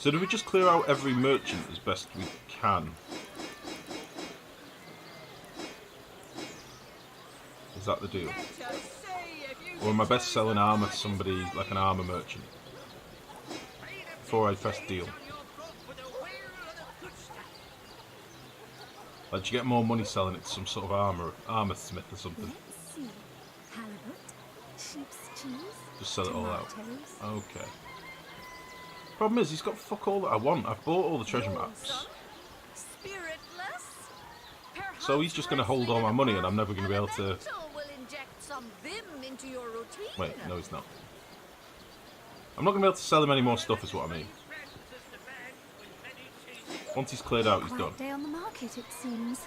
So do we just clear out every merchant as best we can? Is that the deal? Or am I best selling armour to somebody like an armour merchant? Before I press deal. Like, do you get more money selling it to some sort of armour smith or something? Let's see. Halibut, sheep's cheese, Just sell it all out. tomatoes. Okay. Problem is, he's got fuck all that I want. I've bought all the treasure maps. So he's just going to hold all my money and I'm never going to be able to... Wait, no he's not. I'm not going to be able to sell him any more stuff is what I mean. Once he's cleared out, he's done. Quiet day on the market, it seems.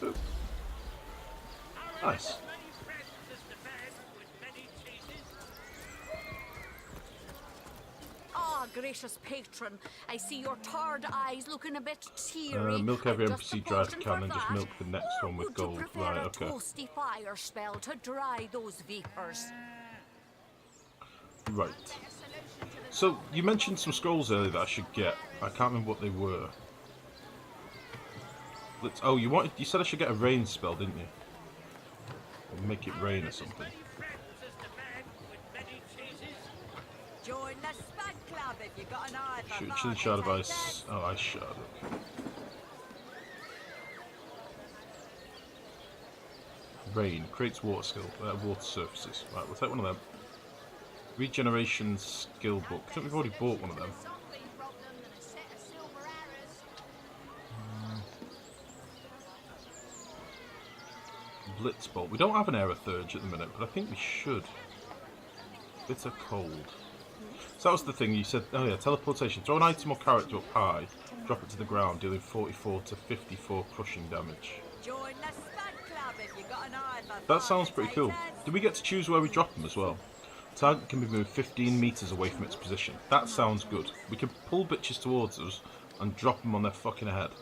Ooh. Nice. Gracious patron, I see your tired eyes looking a bit teary. Milk every I've just NPC a dry to potion can for and just that. milk the next one with Would you gold. prefer Right, a okay. toasty fire spell to dry those vapors? Right. So, you mentioned some scrolls earlier that I should get. I can't remember what they were. Oh, you said I should get a rain spell, didn't you? Or make it rain or something. Join the Spud Club if you got an eye for Shoot, chilly shard of ice. Oh, ice shard. Okay. Rain creates water surfaces. Right, we'll take one of them. Regeneration skill book. I think we've already bought one of them. Blitz bolt. We don't have an air of Thurge at the minute, but I think we should. Bitter cold. So that was the thing you said. Oh yeah, teleportation. Throw an item or character up high, drop it to the ground, dealing 44 to 54 crushing damage. Join the Spud Club if you got an eye for That sounds pretty cool. Do we get to choose where we drop them as well? Target can be moved 15 meters away from its position. That sounds good. We can pull bitches towards us and drop them on their fucking head.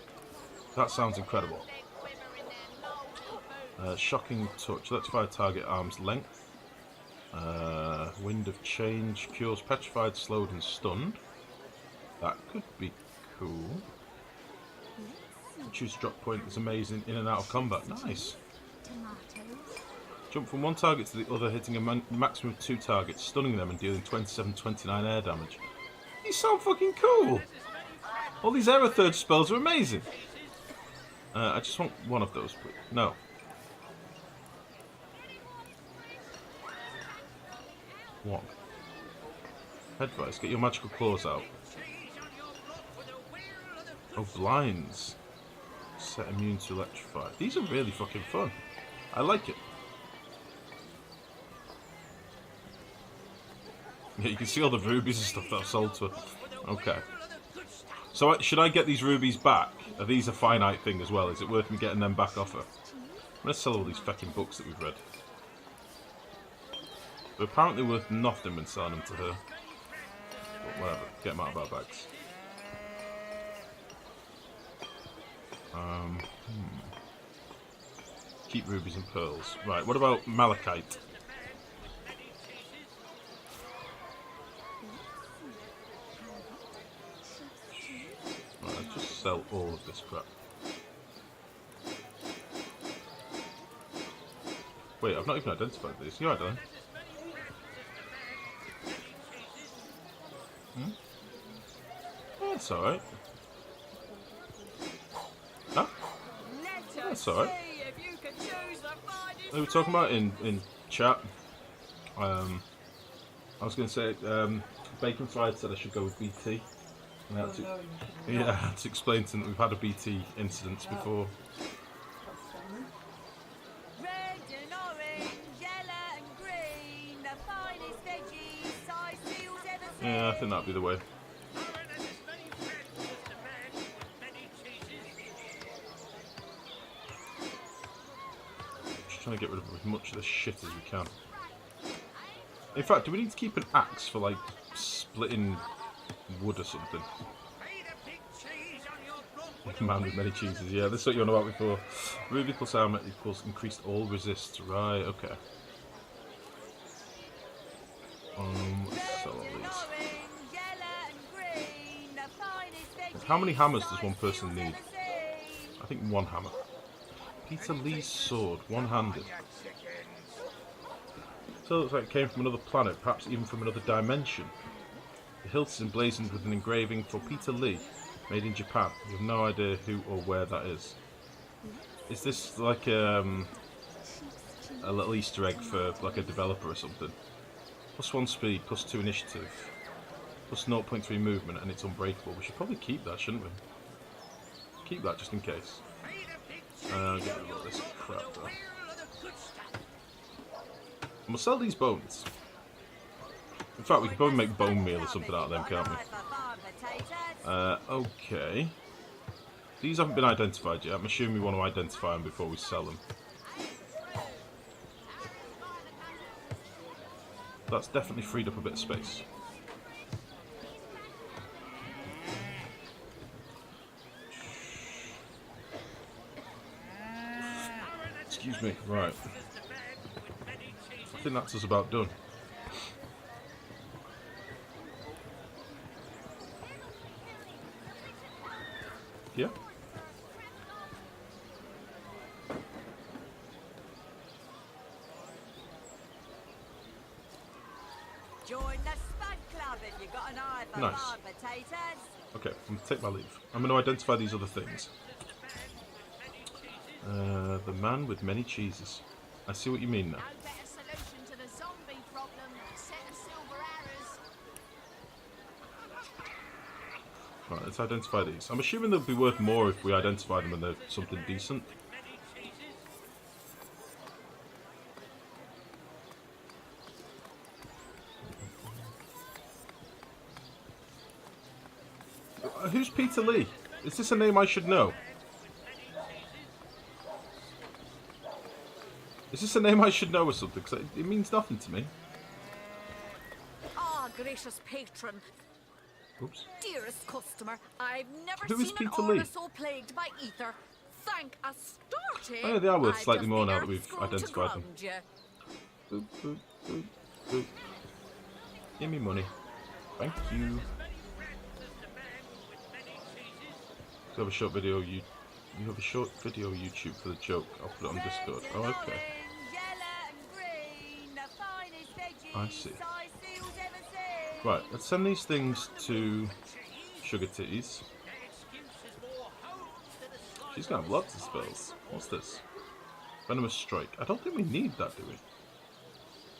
That sounds incredible. Shocking touch. Electrify target arm's length. Wind of change cures petrified, slowed, and stunned. That could be cool. Choose drop point is amazing in and out of combat. Nice. Tomatoes. Jump from one target to the other, hitting a maximum of 2 targets, stunning them and dealing 27-29 air damage. These sound fucking cool. All these air third spells are amazing. I just want one of those, please. No. One. Advice, get your magical claws out. Oh, blinds. Set immune to electrify. These are really fucking fun. I like it. Yeah, you can see all the rubies and stuff that I've sold to her. Okay. So should I get these rubies back? Are these a finite thing as well? Is it worth me getting them back off her? I'm going to sell all these fucking books that we've read. They're apparently worth nothing when selling them to her. But whatever, get them out of our bags. Keep rubies and pearls. Right, what about malachite? Right, let's just sell all of this crap. Wait, I've not even identified these. You're right, Dylan. Oh, that's alright. Huh? That's alright. We were talking about in chat. I was going to say, Bacon Fried said I should go with BT. And I had to, I had to explain to them that we've had a BT incident before. Red and orange, yellow and green, the finest veggies, size seals ever seen. Yeah, I think that'd be the way. Just trying to get rid of as much of this shit as we can. In fact, do we need to keep an axe for like splitting wood or something? Man with many cheeses. Yeah, this is what you're on about before. Ruby plus armor equals increased all resists. Right, okay. Let's sell all Red and these. orange, yellow and green, the finest veggies. How many hammers does one Size person you've need? ever seen. I think one hammer. Peter Lee's sword, one-handed. So it looks like it came from another planet, perhaps even from another dimension. The hilt is emblazoned with an engraving for Peter Lee, made in Japan. You have no idea who or where that is. Is this like a little Easter egg for like a developer or something? +1 speed, +2 initiative, +0.3 movement, and it's unbreakable. We should probably keep that, shouldn't we? Keep that just in case. Get rid of all this crap though. And we'll sell these bones. In fact, we can probably make bone meal or something out of them, can't we? Okay. These haven't been identified yet. I'm assuming we want to identify them before we sell them. That's definitely freed up a bit of space. Excuse me. Right. I think that's us about done. Yeah. Join the Spud Club if you've got an eye for Nice. hard potatoes. Okay, I'm going to take my leave. I'm going to identify these other things. The man with many cheeses. I see what you mean now. No better solution to the zombie problem than a set of silver arrows. Right, let's identify these. I'm assuming they'll be worth more if we identify them and they're something decent. Who's Peter Lee? Is this a name I should know? Is this a name I should know or something? Because it means nothing to me. Ah, gracious patron, Oops. dearest customer, I've never Who is seen an Peter Lee? aura so plagued by ether. Thank a starting. Oh, yeah, they are worth I've slightly just more been now that we've earth-scrolled to identified them. ground you. Boop, boop, boop, boop. Give me money. Thank you. You have a short video. You have a short video YouTube for the joke. I'll put it on Discord. Oh, okay. I see. Right, let's send these things to Sugar Titties. She's gonna have lots of spells. What's this? Venomous Strike. I don't think we need that, do we?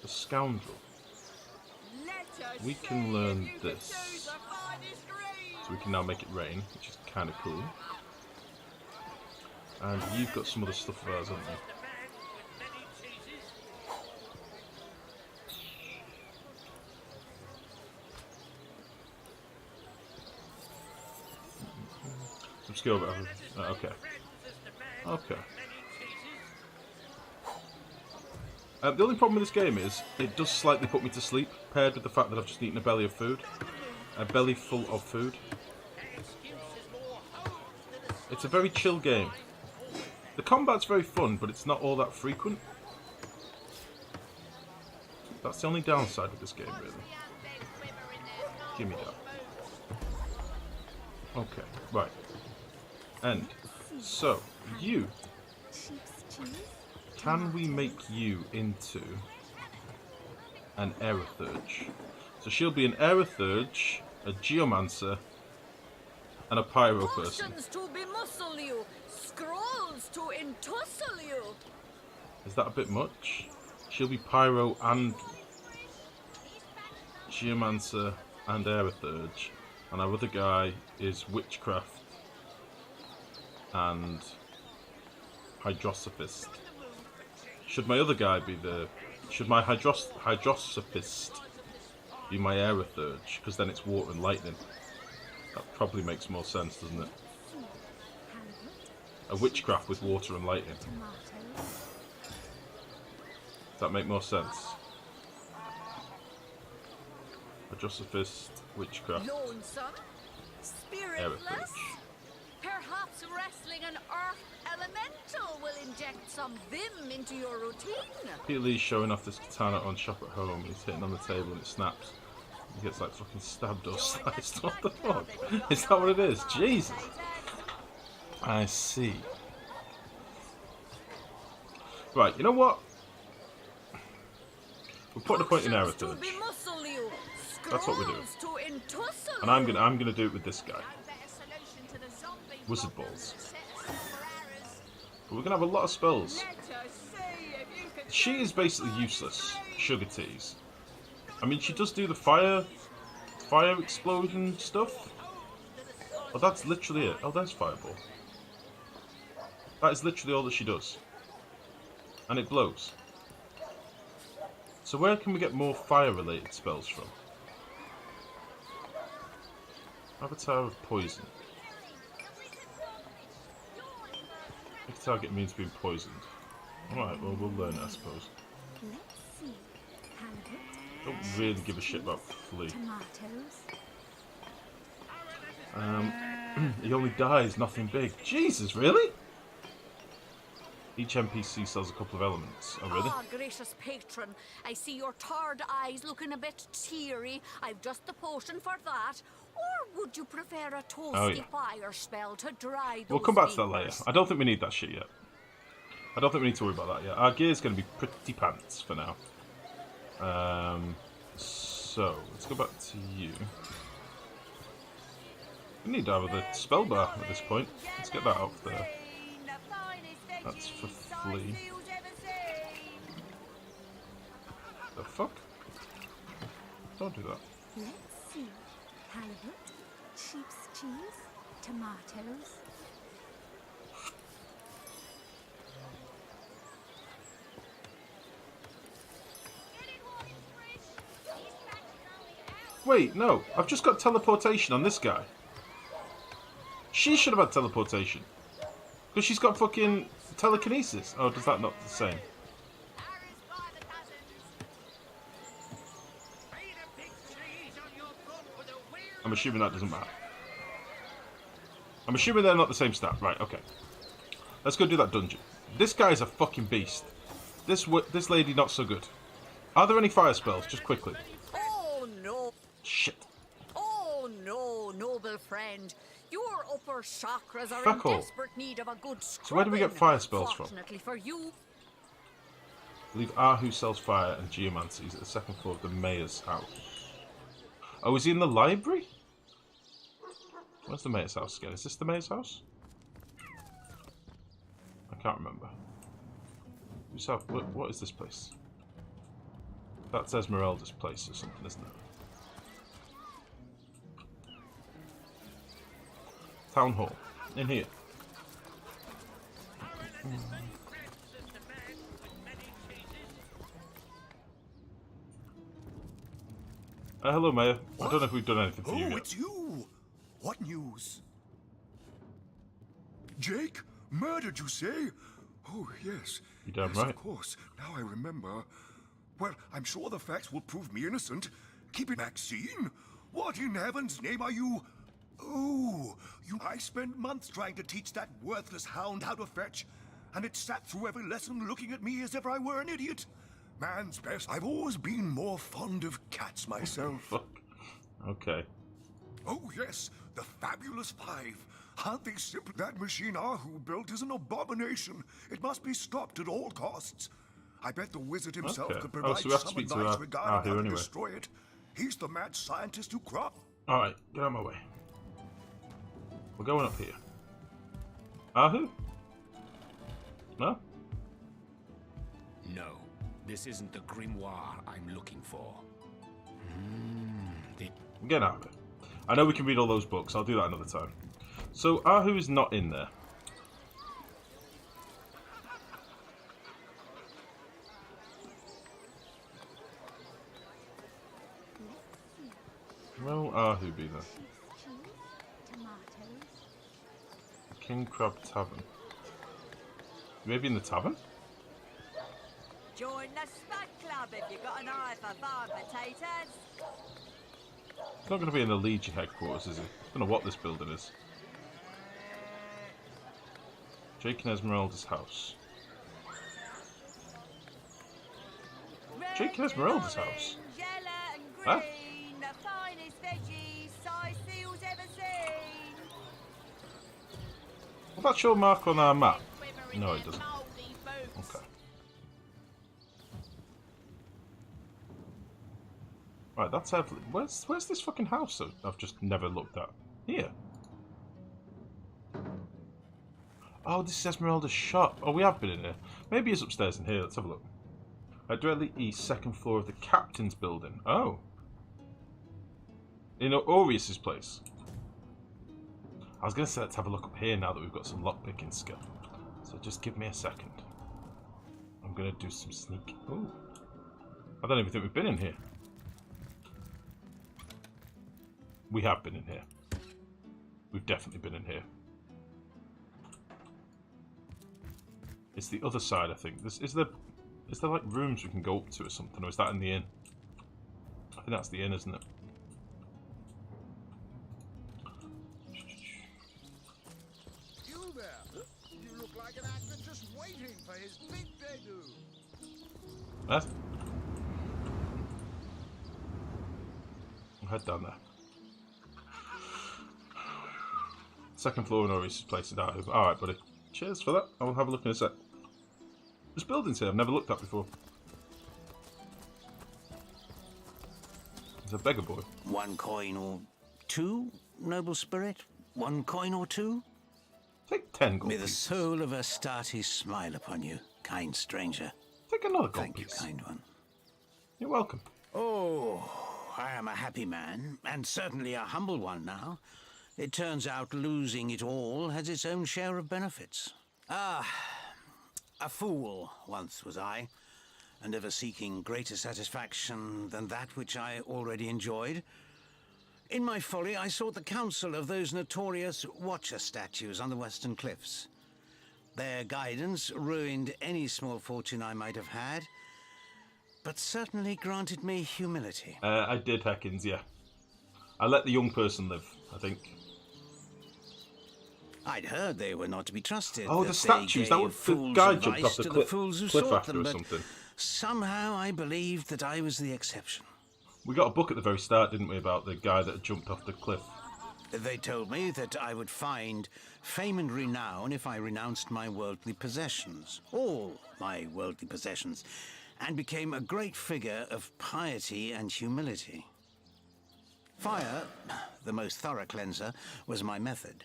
The Scoundrel. We can learn this. So we can now make it rain, which is kind of cool. And you've got some other stuff of ours, haven't you? Let's go over. Okay. Okay. The only problem with this game is it does slightly put me to sleep, paired with the fact that I've just eaten a belly of food. A belly full of food. It's a very chill game. The combat's very fun, but it's not all that frequent. That's the only downside of this game, really. Give me that. Okay, right. End. So, you. Can we make you into an Aerothurge? So she'll be an Aerothurge, a Geomancer, and a Pyro person. Potions to bemuscle you, scrolls to entussle you. Is that a bit much? She'll be Pyro and Geomancer and Aerothurge, and our other guy is Witchcraft and Hydrosophist. Should my other guy be the... Should my Hydrosophist be my Aerothurge? Because then it's water and lightning. That probably makes more sense, doesn't it? A Witchcraft with water and lightning. Does that make more sense? Hydrosophist, Witchcraft, Lonesome, spiritless. Aerothurge. Perhaps wrestling an earth elemental will inject some vim into your routine. Peter Lee's showing off this katana on Shop at Home. He's hitting on the table and it snaps. He gets like fucking stabbed or sliced. What the fuck? Is that what it is? Jesus. I see. Right, you know what? We're putting a point in error third. That's what we're doing. And I'm gonna do it with this guy. Wizard balls. But we're gonna have a lot of spells. She is basically useless. Sugar teas. I mean, she does do the fire explosion stuff. Oh, that's literally it. Oh, there's fireball. That is literally all that she does. And it blows. So where can we get more fire-related spells from? Avatar of Poison. If target means being poisoned. Alright, well, we'll learn it, I suppose. Let's see. Halibut. Don't really give a shit about flea. Tomatoes. He only dies, nothing big. Jesus, really? Each NPC sells a couple of elements. Oh, really? Ah, gracious patron, I see your tired eyes looking a bit teary. I've just the potion for that. Or would you prefer a toasty fire spell to dry those We'll come back to that vapors? later. I don't think we need that shit yet. I don't think we need to worry about that yet. Our gear's going to be pretty pants for now. So, let's go back to you. We need to have the spell bar at this point. Let's get that out there. That's for flea. The fuck? Don't do that. Let's see. Halibut. Sheep's cheese. Tomatoes. Wait, no. I've just got teleportation on this guy. She should have had teleportation. Because she's got fucking telekinesis. Oh, does that not the same? I'm assuming that doesn't matter. I'm assuming they're not the same stat. Right, okay. Let's go do that dungeon. This guy's a fucking beast. This lady not so good. Are there any fire spells? Just quickly. Oh no. Shit. Oh no, noble friend. Your upper chakras are Fuck in all. desperate need of a good scrubbing. So where do we get fire spells from? Fortunately for you. I believe Ahu sells fire and geomancy. He's at the second floor of the mayor's house. Oh, is he in the library? Where's the mayor's house again? Is this the mayor's house? I can't remember. What is this place? That's Esmeralda's place or something, isn't it? Town Hall. In here. Hello, Mayor. What? I don't know if we've done anything for you Oh, yet. it's you! What news? Jake? Murdered, you say? Oh, yes. You damn yes, right. of course. Now I remember. Well, I'm sure the facts will prove me innocent. Keep it Maxine? What in heaven's name are you? Oh, I spent months trying to teach that worthless hound how to fetch, and it sat through every lesson looking at me as if I were an idiot. Man's best. I've always been more fond of cats myself. Fuck. Okay. Oh, yes, the Fabulous Five. Aren't they simple? That machine Ahu built is an abomination. It must be stopped at all costs. I bet the wizard himself Okay. could Oh, provide so we have to some speak to advice regarding Ahu how to anyway. destroy it. He's the mad scientist who cropped. Alright, get out of my way. We're going up here. Ahu? No? No, this isn't the grimoire I'm looking for. Get out of it. I know we can read all those books. I'll do that another time. So, Ahu is not in there. Where will Ahu be then? Sheep's cheese. Tomatoes. King Crab Tavern. Maybe in the tavern? Join the Spud Club if you've got an eye for farm potatoes. It's not going to be in the Legion headquarters, is it? I don't know what this building is. Jake and Esmeralda's house. Jake and Esmeralda's house? Yellow and Huh? green, the finest veggies size seals ever seen. Will that show a mark on our map? No, it doesn't. Okay. Right, that's Evelyn. Where's this fucking house that I've just never looked at? Here. Oh, this is Esmeralda's shop. Oh, we have been in here. Maybe it's upstairs in here. Let's have a look. Directly east, second floor of the captain's building. Oh. In Aureus's place. I was going to say let's have a look up here now that we've got some lockpicking skill. So just give me a second. I'm going to do some sneak. Ooh. I don't even think we've been in here. We have been in here. We've definitely been in here. It's the other side, I think. Is there like rooms we can go up to or something, or is that in the inn? I think that's the inn, isn't it? You there? You look like an actor just waiting for his big debut. I'll head down there. Second floor in Aureus's place is out here. Alright, buddy. Cheers for that. I will have a look in a sec. There's buildings here I've never looked at before. There's a beggar boy. 1 coin or 2, noble spirit? 1 coin or 2? Take 10 gold May the pieces. soul of Astarte smile upon you, kind stranger. Take another gold Thank you, piece. kind one. You're welcome. Oh, I am a happy man, and certainly a humble one now. It turns out losing it all has its own share of benefits. Ah, a fool once was I, and ever seeking greater satisfaction than that which I already enjoyed. In my folly, I sought the counsel of those notorious Watcher statues on the western cliffs. Their guidance ruined any small fortune I might have had, but certainly granted me humility. I did, Heckins, yeah. I let the young person live, I think. I'd heard they were not to be trusted. Oh, that the they statues. That gave was the fool's guy jumped advice off the to cliff, fools who cliff sought after them, or but something. somehow I believed that I was the exception. We got a book at the very start, didn't we, about the guy that had jumped off the cliff. They told me that I would find fame and renown if I renounced my worldly possessions, all my worldly possessions, and became a great figure of piety and humility. Fire, the most thorough cleanser, was my method.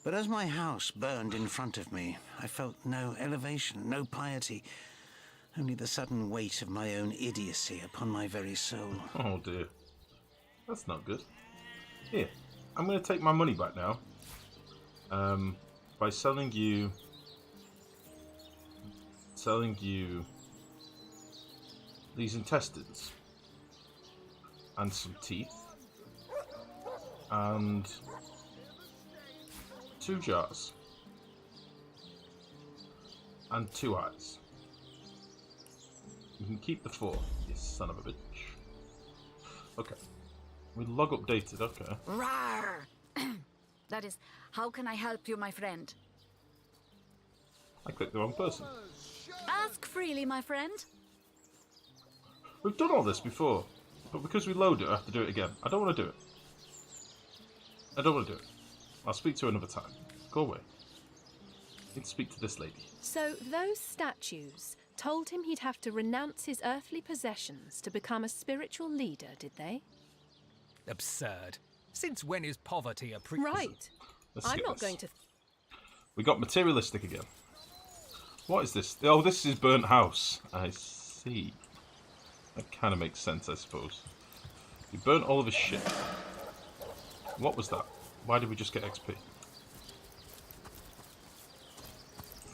But as my house burned in front of me, I felt no elevation, no piety, only the sudden weight of my own idiocy upon my very soul. Oh dear. That's not good. Here, I'm going to take my money back now. By selling you these intestines and some teeth and 2 jars and 2 eyes. You can keep the 4, you son of a bitch. Okay. We log updated, okay. Rawr! That is, how can I help you, my friend? I clicked the wrong person. Ask freely, my friend. We've done all this before, but because we load it, I have to do it again. I don't want to do it. I don't want to do it. I'll speak to her another time. Go away. I need to speak to this lady. So those statues told him he'd have to renounce his earthly possessions to become a spiritual leader, did they? Absurd. Since when is poverty a Right. Let's I'm skip not this. going to... We got materialistic again. What is this? Oh, this is burnt house. I see. That kind of makes sense, I suppose. We burnt all of his shit. What was that? Why did we just get XP?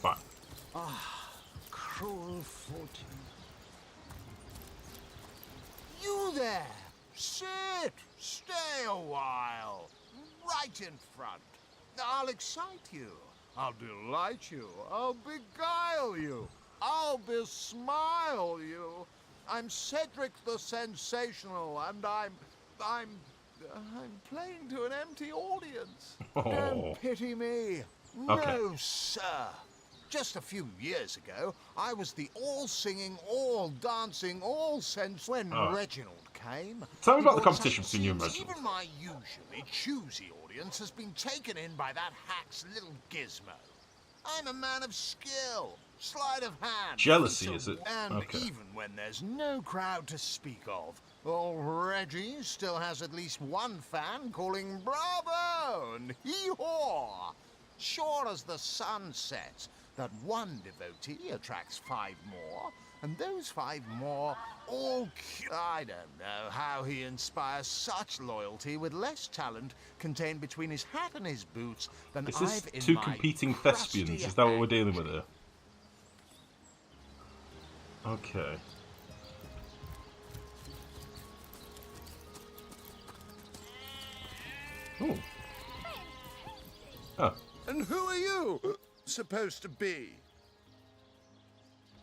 Fine. Cruel fortune. You there! Sit! Stay a while. Right in front. I'll excite you. I'll delight you. I'll beguile you. I'll besmile you. I'm Cedric the Sensational, and I'm playing to an empty audience. Oh. Don't pity me. Okay. No, sir. Just a few years ago, I was the all-singing, all-dancing, all-sense when Reginald came. Tell me about the Because competition it between you and seems Reginald. Even my usually choosy audience has been taken in by that hack's little gizmo. I'm a man of skill, sleight of hand. Jealousy, feat is it? And Okay. even when there's no crowd to speak of, old Reggie still has at least one fan calling bravo and hee-haw. Sure as the sun sets, that one devotee attracts 5 more, and those 5 more all I don't know how he inspires such loyalty with less talent contained between his hat and his boots than Is this I've in two my competing crusty thespians? Is that what we're head. dealing with here? Okay. Oh. Oh. And who are you supposed to be?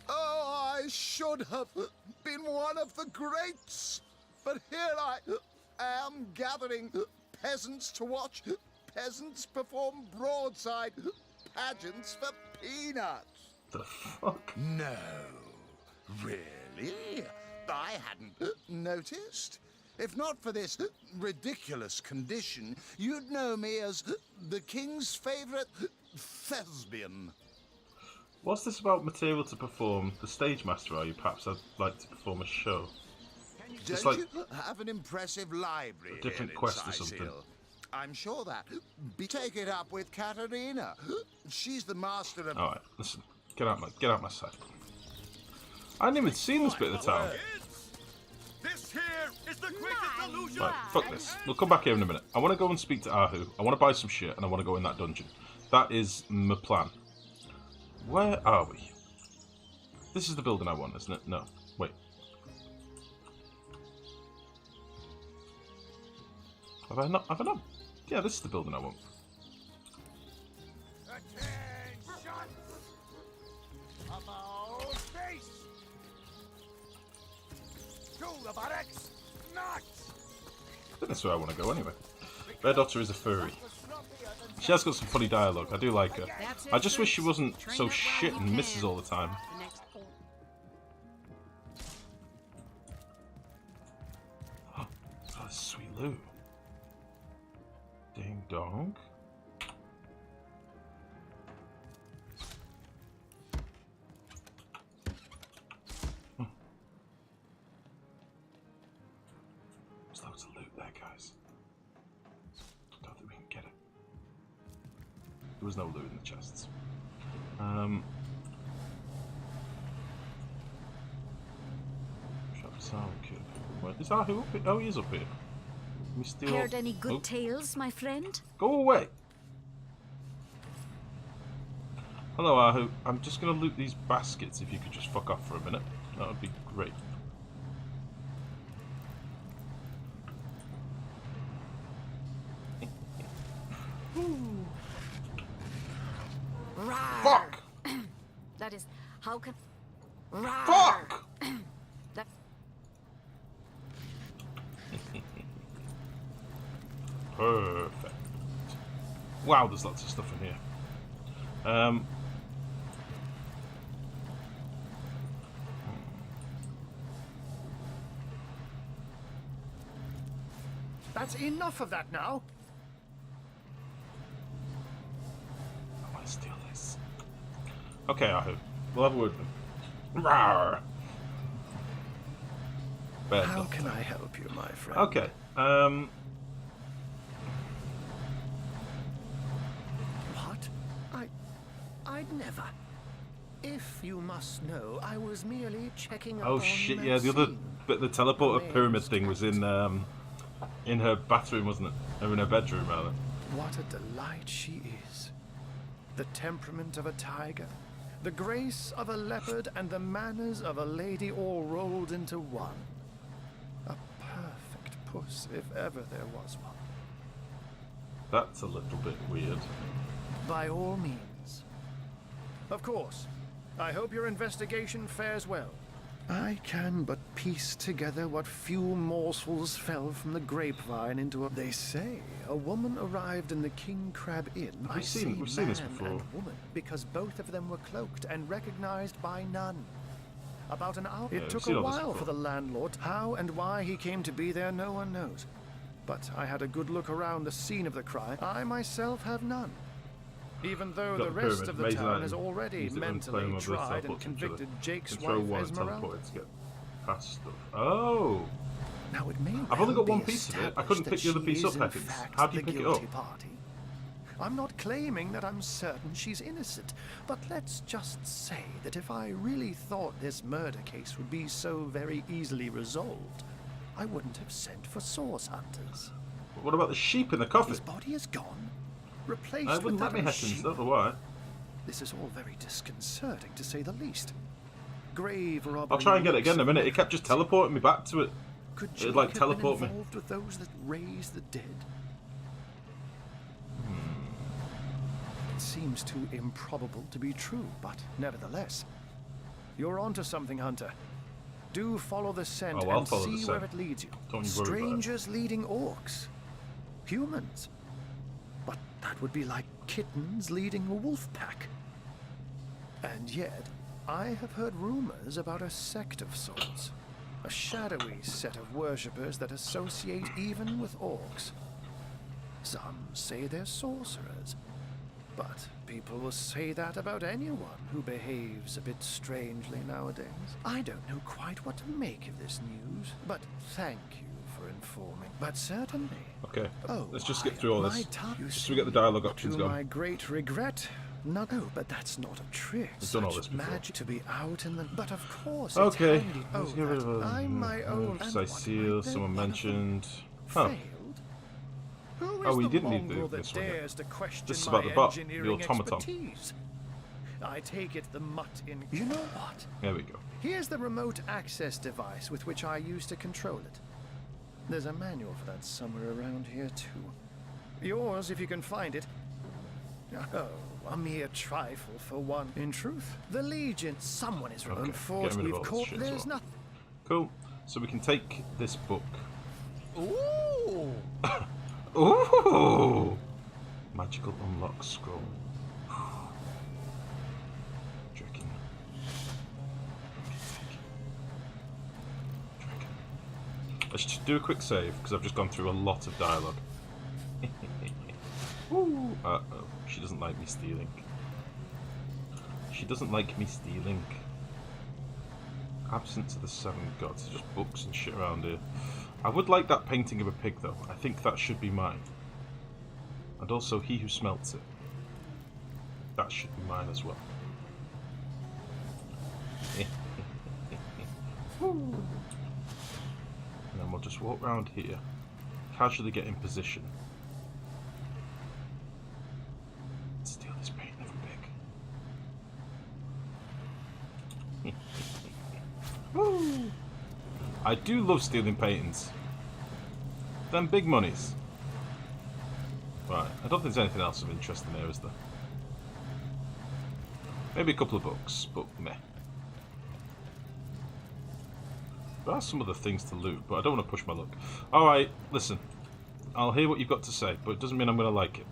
Oh, I should have been one of the greats. But here I am gathering peasants to watch peasants perform broadside pageants for peanuts. The fuck? No, really? I hadn't noticed. If not for this ridiculous condition, you'd know me as the king's favorite thespian. What's this about material to perform? The stage master, are you? Perhaps I'd like to perform a show. It's Don't like you have an impressive library a different here in quest or Sice something. Hill? I'm sure that. Take it up with Katerina. She's the master of... Alright, listen. Get out my sight. I hadn't even seen this bit of the town. This here is the greatest illusion. Right, fuck this. We'll come back here in a minute. I want to go and speak to Ahu. I want to buy some shit and I want to go in that dungeon. That is my plan. Where are we? This is the building I want, isn't it? No. Wait. Have I not? Have I not? Yeah, this is the building I want. Attention! About face! To the barracks! Not! I think that's where I want to go anyway. Their daughter is a furry. She has got some funny dialogue. I do like her. I just wish she wasn't so shit and misses all the time. Oh, that's sweet Lou. Ding dong. There's loads of loot there, guys. I don't think we can get it. There was no loot in the chests. Shop's Cube. Where is Ahu up here? Oh, he is up here. Let me steal Heard off- any good Oh, tales, my friend? go away! Hello, Ahu. I'm just gonna loot these baskets if you could just fuck off for a minute. That would be great. Rawr. Fuck! That is, how can... Fuck! That... Perfect. Wow, there's lots of stuff in here. That's enough of that now. I want to steal this. Okay, Ahu. We'll have a word with him. Rawr! Bad How luck. can I help you, my friend? Okay, What? I'd never. If you must know, I was merely checking up oh on shit, yeah, the other Maxine. bit, the teleporter pyramid thing was in her bathroom, wasn't it? Or in her bedroom, rather. What a delight she is. The temperament of a tiger, the grace of a leopard, and the manners of a lady all rolled into one. A perfect puss, if ever there was one. That's a little bit weird. By all means. Of course. I hope your investigation fares well. I can but piece together what few morsels fell from the grapevine into a... They say a woman arrived in the King Crab Inn. We've seen this before. And woman, because both of them were cloaked and recognized by none. About an hour. Yeah, It took a while for the landlord. How and why he came to be there, no one knows. But I had a good look around the scene of the crime. I myself have none. Even though the rest of the town has already mentally tried and convicted Jake's wife Esmeralda. To get past stuff. Oh! Now it may I've only got well one be piece of it. I couldn't pick established the other that piece she up, is in Heavens. fact How do you the pick it guilty up? party. I'm not claiming that I'm certain she's innocent, but let's just say that if I really thought this murder case would be so very easily resolved, I wouldn't have sent for source hunters. What about the sheep in the coffin? His body is gone, replaced I with wouldn't that let me, of a Heavens. sheep. Don't know why. This is all very disconcerting, to say the least. Grave robbery. I'll try and get it again in a minute. It kept just teleporting me back to it. Could It'd like Jake have been teleport me. involved with those that raise the dead? It seems too improbable to be true, but nevertheless, you're onto something, Hunter. Do follow the scent Oh, I'll and follow the see scent. where it leads you. Don't you worry about it. Strangers leading orcs, humans, but that would be like kittens leading a wolf pack. And yet, I have heard rumors about a sect of sorts. A shadowy set of worshippers that associate even with orcs. Some say they're sorcerers, but people will say that about anyone who behaves a bit strangely nowadays. I don't know quite what to make of this news, but thank you for informing. But certainly. Okay, Oh, let's just get through all this. You Just so we get the dialogue see, options to going. my great regret. Not, oh, but that's not a trick. We've done all Such this before. magic to be out in the. But of course, Okay, it's handy. let's Oh, get rid of that I'm my own. And what Cecile, might someone then one of them mentioned. Oh, failed? Who is Oh, we the didn't need mongrel the- that this one yet. dares to question This is my about the bot, the engineering automaton. expertise? I take it the mutt in. You know what? there we go. Here's the remote access device with which I use to control it. There's a manual for that somewhere around here, too. Yours, if you can find it. Oh, a mere trifle for one. In truth, the Legion, someone is Okay, wrong. Force getting rid of we've all this caught. shit as There's well. nothing. Cool. So we can take this book. Ooh! Ooh! Magical unlock scroll. Dragon. Let's just do a quick save because I've just gone through a lot of dialogue. Ooh. Uh-oh. She doesn't like me stealing. She doesn't like me stealing. Absence of the Seven Gods. Just books and shit around here. I would like that painting of a pig though. I think that should be mine. And also He Who Smelts It. That should be mine as well. And then we'll just walk around here. Casually get in position. Steal this painting of a pig. Woo! I do love stealing paintings. Them big monies. Right, I don't think there's anything else of interest in there, is there? Maybe a couple of books, but meh. There are some other things to loot, but I don't want to push my luck. Alright, listen. I'll hear what you've got to say, but it doesn't mean I'm going to like it.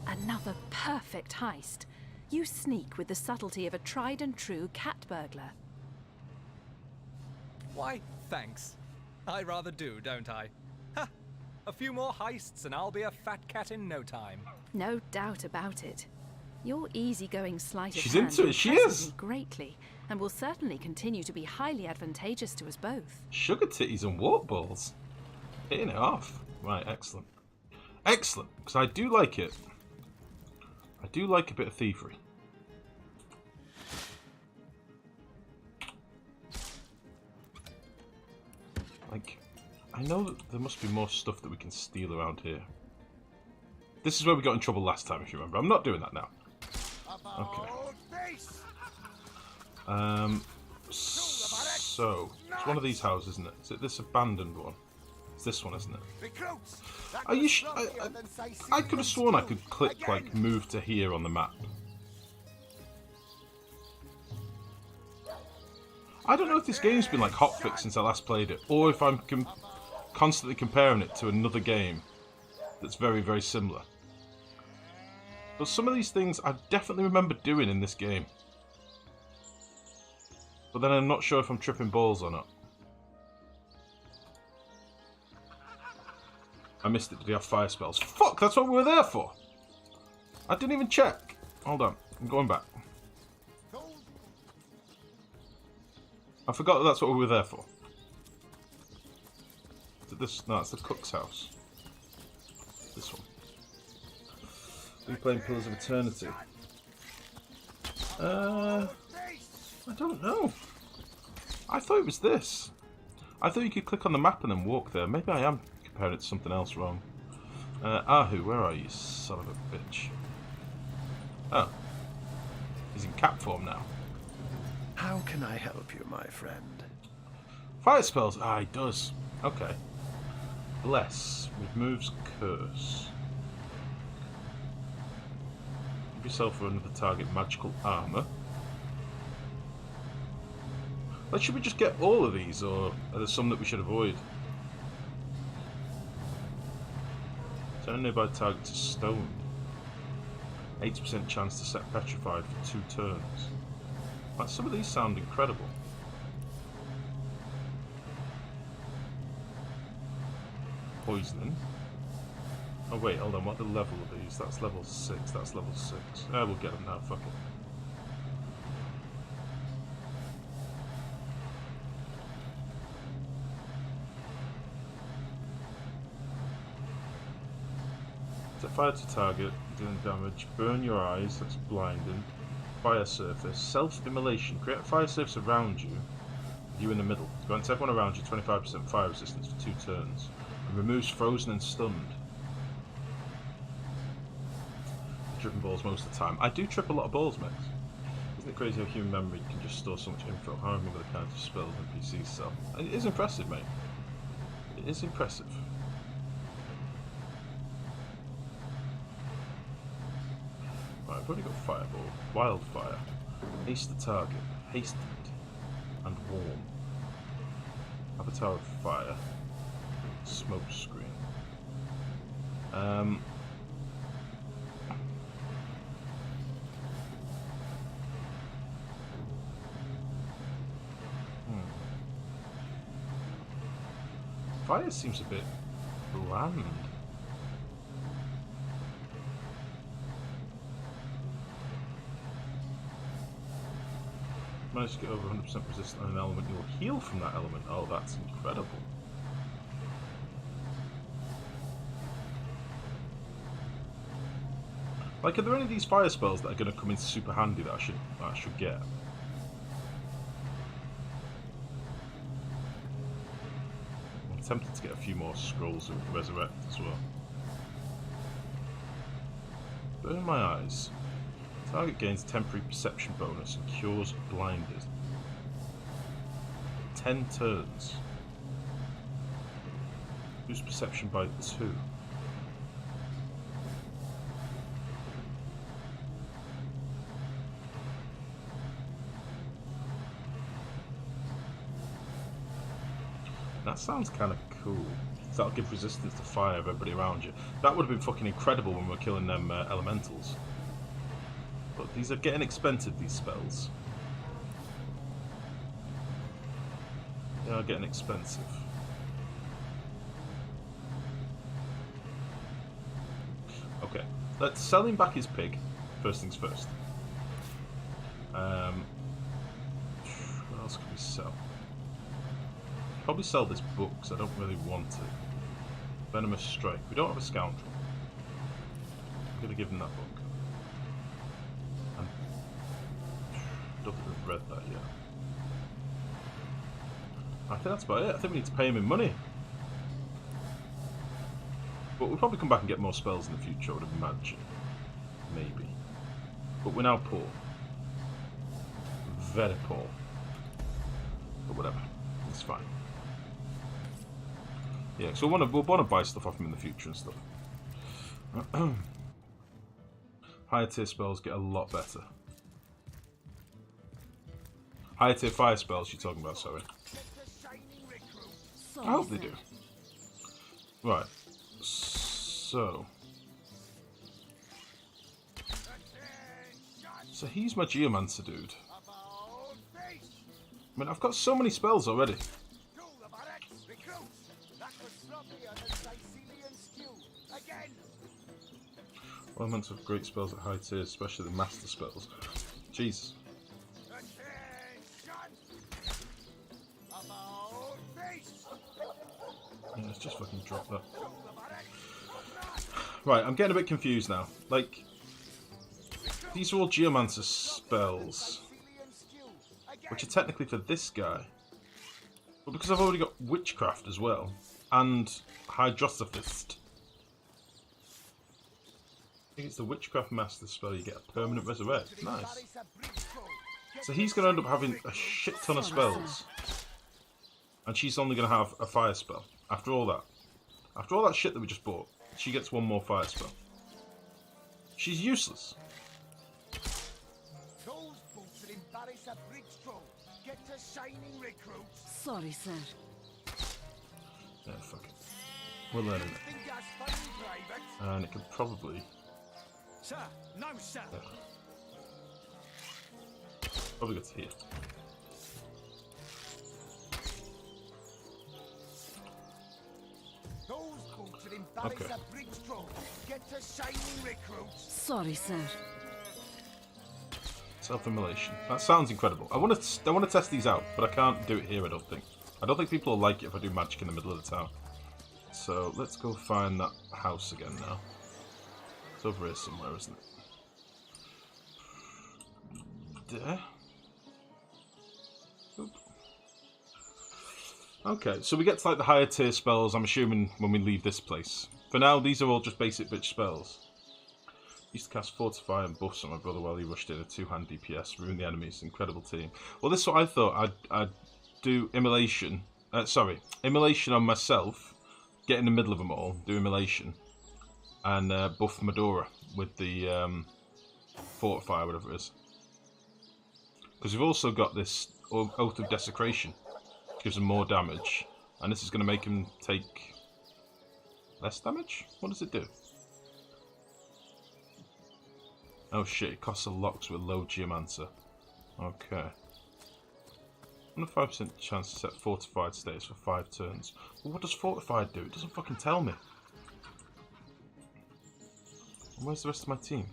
Another perfect heist. You sneak with the subtlety of a tried and true cat burglar. Why, thanks. I rather do, don't I? Ha! A few more heists and I'll be a fat cat in no time. No doubt about it. Your easy-going sleight of She's hand into it, she impresses is. me greatly, and will certainly continue to be highly advantageous to us both. Sugar titties and wart balls. Hitting it off. Right, excellent. Excellent, because I do like it. I do like a bit of thievery. Like, I know that there must be more stuff that we can steal around here. This is where we got in trouble last time, if you remember. I'm not doing that now. Okay. So, it's one of these houses, isn't it? Is it this abandoned one? It's this one, isn't it? Are you I could have sworn I could click, like, move to here on the map. I don't know if this game's been like hotfixed since I last played it, or if I'm constantly comparing it to another game that's very, very similar. But some of these things I definitely remember doing in this game. But then I'm not sure if I'm tripping balls or not. I missed it. Did he have fire spells? Fuck, that's what we were there for! I didn't even check. Hold on, I'm going back. I forgot that that's what we were there for. Is it this? No, it's the cook's house. This one. We're playing Pillars of Eternity. I don't know. I thought it was this. I thought you could click on the map and then walk there. Maybe I am comparing it to something else wrong. Ahu, where are you, son of a bitch? Oh. He's in cat form now. How can I help you, my friend? Fire spells. Ah, he does. Okay. Bless. Removes curse. Give yourself or another target magical armor. Like, should we just get all of these, or are there some that we should avoid? Turn nearby target to stone. 80% chance to set petrified for 2 turns. Like, some of these sound incredible. Poisoning. Oh wait, hold on, what the level of these? That's level 6, that's level 6. We'll get them now, fuck it. Set fire to target, dealing damage. Burn your eyes, that's blinding. Fire surface. Self-immolation. Create a fire surface around you. You in the middle. Grants everyone around you 25% fire resistance for 2 turns. And removes frozen and stunned. Tripping balls most of the time. I do trip a lot of balls, mates. Isn't it crazy how human memory can just store so much info? How I remember the kinds of spells NPCs sell. It is impressive, mate. It is impressive. Right, I've already got Fireball, Wildfire, Haste the target, Hastened, and Warm. Avatar of Fire, Smoke Screen. Fire seems a bit bland. Managed to get over 100% resistant on an element, you'll heal from that element. Oh, that's incredible. Like, are there any of these fire spells that are going to come in super handy that I should get? I'm tempted to get a few more scrolls of Resurrect as well. Burn my eyes. Target gains temporary perception bonus and cures blinded. 10 turns. Boost perception by 2. That sounds kind of cool. That'll give resistance to fire of everybody around you. That would have been fucking incredible when we were killing them elementals. But these are getting expensive, these spells. They are getting expensive. Okay, let's sell him back his pig. First things first. What else can we sell? Probably sell this book, because I don't really want it. Venomous Strike. We don't have a Scoundrel. I'm going to give him that book. I don't think we've read that yet. I think that's about it. I think we need to pay him in money. But we'll probably come back and get more spells in the future, I would imagine. Maybe. But we're now poor. Very poor. But whatever. It's fine. Yeah, so we'll want to buy stuff off him in the future and stuff. Higher tier spells get a lot better. Higher tier fire spells you're talking about, sorry. I hope they do. Right. So he's my Geomancer dude. I mean, I've got so many spells already. Elements of great spells at high tiers, especially the master spells. Jesus. Yeah, let's just fucking drop that. Right, I'm getting a bit confused now. Like, these are all Geomancer spells, which are technically for this guy. But because I've already got Witchcraft as well, and Hydrosophist, I think it's the Witchcraft Master spell, you get a permanent resurrect. Nice. So he's going to end up having a shit ton of spells. And she's only going to have a fire spell. After all that shit that we just bought, she gets one more fire spell. She's useless. Sorry, sir. Yeah, fuck it. We're learning it. And it could probably... Sir, no, sir. Yeah. Probably gets here. Okay. Sorry, sir. Self-immolation. That sounds incredible. I want to test these out, but I can't do it here, I don't think. I don't think people will like it if I do magic in the middle of the town. So let's go find that house again now. It's over here somewhere, isn't it? There. Oop. Okay, so we get to like the higher tier spells, I'm assuming, when we leave this place. For now, these are all just basic bitch spells. Used to cast Fortify and buffs on my brother while he rushed in a 2-hand DPS, ruin the enemies, incredible team. Well, this is what I thought. I'd do Immolation. Immolation on myself, get in the middle of them all, do Immolation, and buff Medora with the Fortify, whatever it is. Because we've also got this Oath of Desecration, which gives them more damage, and this is going to make him take less damage? What does it do? Oh shit, it costs a lot with low Geomancer. Okay. 105% chance to set Fortified status for 5 turns. Well, what does Fortified do? It doesn't fucking tell me. And where's the rest of my team?